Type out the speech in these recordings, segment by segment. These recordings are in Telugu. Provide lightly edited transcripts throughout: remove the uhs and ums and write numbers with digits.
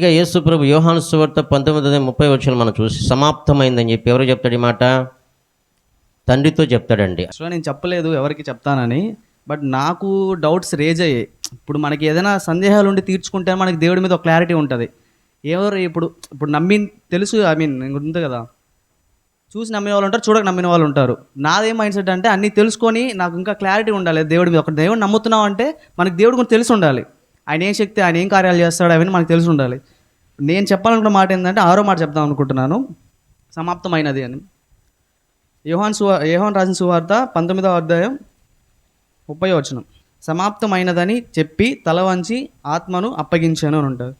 ఇక యేసు ప్రభు యోహాను సువార్త 19:30 మనం చూసి సమాప్తమైందని చెప్పి ఎవరు చెప్తాడు ఈ మాట? తండ్రితో చెప్తాడండి. అసలు నేను చెప్పలేదు ఎవరికి చెప్తానని, బట్ నాకు డౌట్స్ రేజ్ అయ్యాయి. ఇప్పుడు మనకి ఏదైనా సందేహాలు ఉండి తీర్చుకుంటే మనకి దేవుడి మీద ఒక క్లారిటీ ఉంటుంది. ఎవరు ఇప్పుడు ఇప్పుడు నమ్మి తెలుసు, ఉంది కదా, చూసి నమ్మిన వాళ్ళు ఉంటారు, చూడక నమ్మిన వాళ్ళు ఉంటారు. నాదేం మైండ్ సెట్ అంటే అన్నీ తెలుసుకొని నాకు ఇంకా క్లారిటీ ఉండాలి దేవుడి మీద. ఒక దేవుడిని నమ్ముతున్నాం అంటే మనకి దేవుడి గురించి తెలిసి ఉండాలి. ఆయన ఏం శక్తి, ఆయన ఏం కార్యాలు చేస్తాడు అవన్నీ మనకు తెలిసి ఉండాలి. నేను చెప్పాలనుకున్న మాట ఏంటంటే 6వ మాట చెప్దాం అనుకుంటున్నాను, సమాప్తమైనది అని. యోహాను రాసిన సువార్త 19:30 సమాప్తమైనదని చెప్పి తల వంచి ఆత్మను అప్పగించాను అని ఉంటుంది.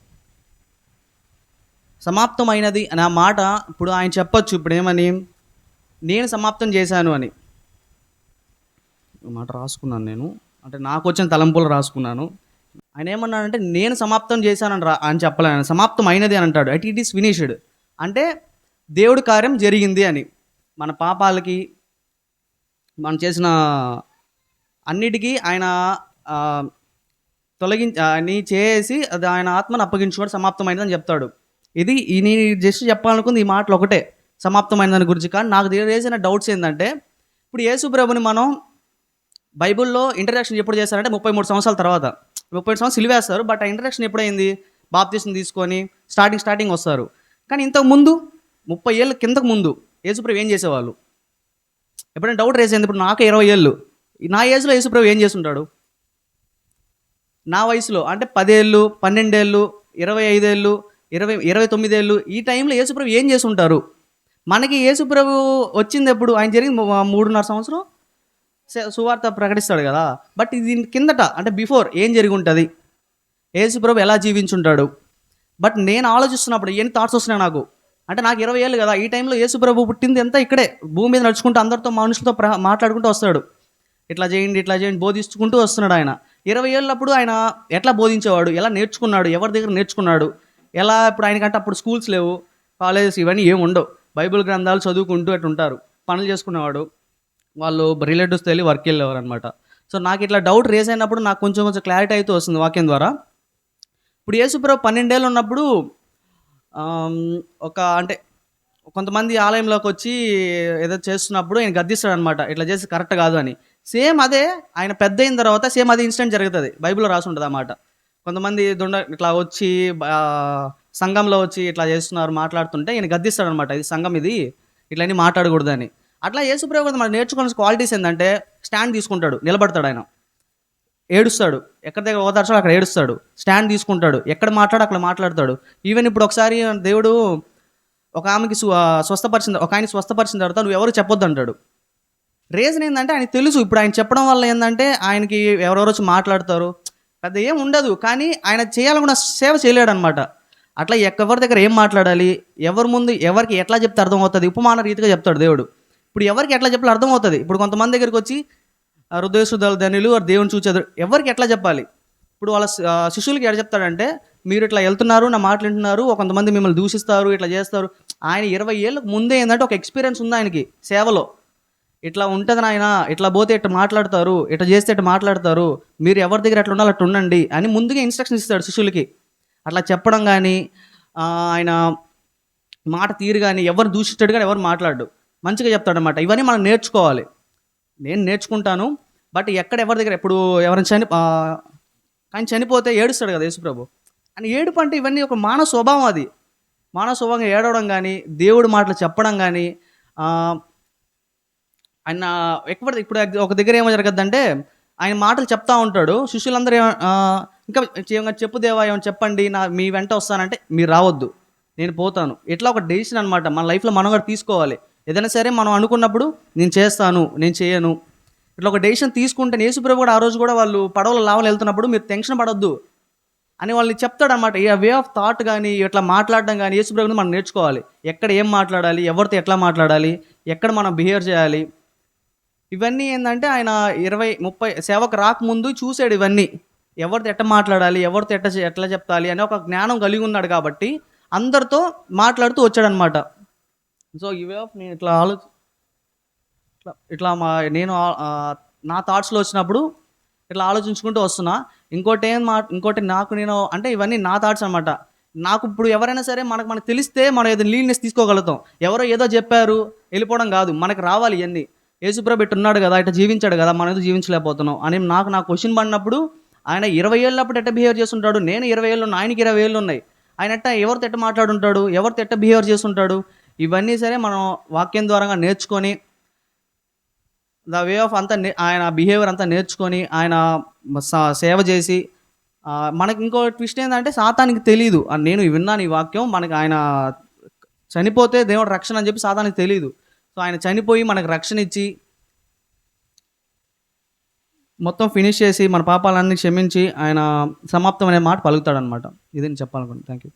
సమాప్తమైనది అనే ఆ మాట ఇప్పుడు ఆయన చెప్పొచ్చు ఇప్పుడు ఏమని, నేను సమాప్తం చేశాను అని. మాట రాసుకున్నాను నేను, అంటే నాకు వచ్చిన తలంపులు రాసుకున్నాను. ఆయన ఏమన్నాడంటే నేను సమాప్తం చేశానని అని చెప్పలే, ఆయన సమాప్తం అయినది అని అంటాడు. ఇట్ ఈస్ ఫినిష్డ్ అంటే దేవుడి కార్యం జరిగింది అని. మన పాపాలకి మనం చేసిన అన్నిటికీ ఆయన నీ చేసి అది ఆయన ఆత్మను అప్పగించుకోవడం సమాప్తమైనదని చెప్తాడు. ఇది నేను జస్ట్ చెప్పాలనుకుంది ఈ మాటలు ఒకటే, సమాప్తమైనదాని గురించి. కానీ నాకు వేసిన డౌట్స్ ఏంటంటే, ఇప్పుడు యేసు ప్రభుని మనం బైబిల్లో ఇంట్రడక్షన్ ఎప్పుడు చేస్తారంటే 33 సంవత్సరాల తర్వాత. 30 సంవత్సరాలు సిలివేస్తారు, బట్ ఆ ఇంట్రడక్షన్ ఎప్పుడైంది? బాప్తిసం తీసుకొని స్టార్టింగ్ వస్తారు. కానీ ఇంతకు ముందు 30 ఏళ్ళ కిందకు ముందు యేసుప్రభు ఏం చేసేవాళ్ళు? ఎప్పుడైనా డౌట్ రేస్ అయింది? ఇప్పుడు నాకు 20 ఏళ్ళు, నా ఏజ్లో యేసుప్రభు ఏం చేస్తుంటాడు? నా వయసులో అంటే 10 ఏళ్ళు, 12 ఏళ్ళు, 25 ఏళ్ళు, 29 ఏళ్ళు, ఈ టైంలో యేసుప్రభు ఏం చేసి ఉంటారు? మనకి యేసుప్రభు వచ్చింది ఎప్పుడు? ఆయన జరిగింది 3.5 సంవత్సరం సువార్త ప్రకటిస్తాడు కదా. బట్ దీని కిందట అంటే బిఫోర్ ఏం జరిగి ఉంటుంది? యేసుప్రభు ఎలా జీవించుంటాడు? బట్ నేను ఆలోచిస్తున్నప్పుడు ఎన్ని థాట్స్ వస్తున్నాయి నాకు. అంటే నాకు 20 ఏళ్ళు కదా, ఈ టైంలో యేసుప్రభు పుట్టింది ఎంత ఇక్కడే భూమి మీద నడుచుకుంటూ అందరితో మనుషులతో మాట్లాడుకుంటూ వస్తాడు. ఇట్లా చేయండి బోధించుకుంటూ వస్తున్నాడు ఆయన. 20 ఏళ్ళప్పుడు ఆయన ఎట్లా బోధించేవాడు? ఎలా నేర్చుకున్నాడు? ఎవరి దగ్గర నేర్చుకున్నాడు? ఎలా? ఇప్పుడు ఆయనకంటే అప్పుడు స్కూల్స్ లేవు, కాలేజెస్ ఇవన్నీ ఏమి ఉండవు. బైబిల్ గ్రంథాలు చదువుకుంటూ అట్లా ఉంటారు, పనులు చేసుకునేవాడు. వాళ్ళు రిలేటివ్స్తో వెళ్ళి వర్క్ వెళ్ళేవారు అనమాట. సో నాకు ఇట్లా డౌట్ రేస్ అయినప్పుడు నాకు కొంచెం క్లారిటీ అయితే వస్తుంది వాక్యం ద్వారా. ఇప్పుడు యేసుప్రభు 12 ఏళ్ళు ఉన్నప్పుడు అంటే కొంతమంది ఆలయంలోకి వచ్చి ఏదో చేస్తున్నప్పుడు ఆయన గద్దిస్తాడు అనమాట, ఇట్లా చేసి కరెక్ట్ కాదు అని. సేమ్ అదే ఆయన పెద్ద అయిన తర్వాత సేమ్ అదే ఇన్సిడెంట్ జరుగుతుంది, బైబిల్లో రాసి ఉంటుంది అన్నమాట. కొంతమంది ఇట్లా వచ్చి సంఘంలో వచ్చి ఇట్లా చేస్తున్నారు మాట్లాడుతుంటే ఈయన గద్దిస్తాడు అనమాట, ఇది సంఘం, ఇది ఇట్లా అని మాట్లాడకూడదని. అట్లా యేసుప్రభు కూడా మనం నేర్చుకున్న క్వాలిటీస్ ఏంటంటే స్టాండ్ తీసుకుంటాడు, నిలబడతాడు, ఆయన ఏడుస్తాడు, ఎక్కడ దగ్గర ఓదార్చాడు అక్కడ ఏడుస్తాడు, స్టాండ్ తీసుకుంటాడు, ఎక్కడ మాట్లాడు అక్కడ మాట్లాడతాడు. ఈవెన్ ఇప్పుడు ఒకసారి దేవుడు ఒక ఆమెకి ఒక ఆయన స్వస్థపరిచిన తర్వాత నువ్వు ఎవరు చెప్పొద్దు అంటాడు. రీజన్ ఏంటంటే ఆయన తెలుసు ఇప్పుడు ఆయన చెప్పడం వల్ల ఏంటంటే ఆయనకి ఎవరెవరు వచ్చి మాట్లాడతారు, పెద్ద ఏం ఉండదు, కానీ ఆయన చేయాలనుకున్న సేవ చేయలేడు అనమాట. అట్లా ఎవరి దగ్గర ఏం మాట్లాడాలి, ఎవరి ముందు ఎవరికి ఎట్లా చెప్తే అర్థమవుతుంది, ఉపమాన రీతిగా చెప్తాడు దేవుడు. ఇప్పుడు ఎవరికి ఎట్లా చెప్పాలి అర్థమవుతుంది. ఇప్పుడు కొంతమంది దగ్గరికి వచ్చి హృదయశుద్ధాలు ధనులు దేవుని చూచేది, ఎవరికి ఎట్లా చెప్పాలి? ఇప్పుడు వాళ్ళ శిష్యులకి ఎట్లా చెప్తాడంటే, మీరు ఇట్లా వెళ్తున్నారు, నా మాటలు వింటున్నారు, కొంతమంది మిమ్మల్ని దూషిస్తారు, ఇట్లా చేస్తారు. ఆయన 20 ఏళ్ళకు ముందే ఏంటంటే ఒక ఎక్స్పీరియన్స్ ఉంది ఆయనకి సేవలో. ఇట్లా ఉంటుంది నాయన, ఇట్లా పోతే ఇట్లా మాట్లాడతారు, ఇట్లా చేస్తే ఇట్లా మాట్లాడతారు, మీరు ఎవరి దగ్గర ఎట్లా ఉండాలి అట్లా ఉండండి అని ముందుగా ఇన్స్ట్రక్షన్ ఇస్తాడు శిష్యులకి. అట్లా చెప్పడం కానీ ఆయన మాట తీరు కానీ ఎవరు దూషిస్తాడు కానీ ఎవరు మాట్లాడు, మంచిగా చెప్తాడనమాట. ఇవన్నీ మనం నేర్చుకోవాలి. నేను నేర్చుకుంటాను, బట్ ఎవరి దగ్గర ఇప్పుడు ఎవరైనా కానీ చనిపోతే ఏడుస్తాడు కదా యేసుప్రభు అని. ఏడుపు అంటే ఇవన్నీ ఒక మానవ స్వభావం, అది మానవ స్వభావంగా ఏడవడం కానీ దేవుడి మాటలు చెప్పడం కానీ. ఆయన ఇప్పుడు ఒక దగ్గర ఏమో జరగద్దంటే ఆయన మాటలు చెప్తా ఉంటాడు, శిష్యులందరూ ఇంకా చెప్పు దేవా ఏమో చెప్పండి, మీ వెంట వస్తానంటే మీరు రావద్దు, నేను పోతాను. ఇట్లా ఒక డెసిషన్ అనమాట మన లైఫ్లో మనం కూడా తీసుకోవాలి. ఏదైనా సరే మనం అనుకున్నప్పుడు నేను చేస్తాను, నేను చేయను, ఇట్లా ఒక డెసిషన్ తీసుకుంటే. యేసుప్రభు కూడా ఆ రోజు కూడా వాళ్ళు పడవల లావలు వెళ్తున్నప్పుడు మీరు టెన్షన్ పడొద్దు అని వాళ్ళని చెప్తాడు అనమాట. ఈ వే ఆఫ్ థాట్ కానీ ఇట్లా మాట్లాడడం కానీ యేసుప్రభుని మనం నేర్చుకోవాలి. ఎక్కడ ఏం మాట్లాడాలి, ఎవరితో ఎట్లా మాట్లాడాలి, ఎక్కడ మనం బిహేవ్ చేయాలి, ఇవన్నీ ఏంటంటే ఆయన 20-30 సేవకు రాకముందు చూసాడు ఇవన్నీ. ఎవరితో ఎట్లా మాట్లాడాలి, ఎవరితో ఎట్లా చెప్తాలి అని ఒక జ్ఞానం కలిగి ఉన్నాడు కాబట్టి అందరితో మాట్లాడుతూ వచ్చాడనమాట. సో ఈ వే ఆఫ్ నేను నేను నా థాట్స్లో వచ్చినప్పుడు ఇట్లా ఆలోచించుకుంటూ వస్తున్నా. ఇంకోటి నాకు నేను అంటే ఇవన్నీ నా థాట్స్ అనమాట. నాకు ఇప్పుడు ఎవరైనా సరే మనకు తెలిస్తే మనం ఏదైనా లీనియస్ తీసుకోగలుగుతాం. ఎవరో ఏదో చెప్పారు వెళ్ళిపోవడం కాదు. మనకు రావాలి ఇయన్నీ. యేసుప్రభు ఇట్టున్నాడు కదా! ఇట్లా జీవించాడు కదా! మనం ఎందుకు జీవించలేకపోతున్నాం అని నాకు క్వెషన్ పడినప్పుడు ఆయన 20 ఏళ్ళప్పుడు ఎట్ట బిహేవ్ చేసుంటాడు? నేను 20 ఏళ్ళున్నా. ఆయనకి 20 ఏళ్ళున్నాయి. ఆయన ఎవరితో ఎట్ట మాట్లాడుంటాడు? ఎవరితో ఎట్ట బిహేవ్ చేసుంటాడు? ఇవన్నీ సరే మనం వాక్యం ద్వారంగా నేర్చుకొని వే ఆఫ్ అంతా ఆయన బిహేవియర్ అంతా నేర్చుకొని ఆయన సేవ చేసి మనకి ఇంకో ట్విస్ట్ ఏంటంటే సాతానికి తెలీదు. నేను విన్నాను ఈ వాక్యం. మనకి ఆయన చనిపోతే దేవుడు రక్షణ అని చెప్పి సాతానికి తెలీదు. సో ఆయన చనిపోయి మనకు రక్షణ ఇచ్చి మొత్తం ఫినిష్ చేసి మన పాపాలన్నీ క్షమించి ఆయన సమాప్తం అనే మాట పలుకుతాడనమాట. ఇది నేను చెప్పాలనుకుంటున్నాను. Thank you.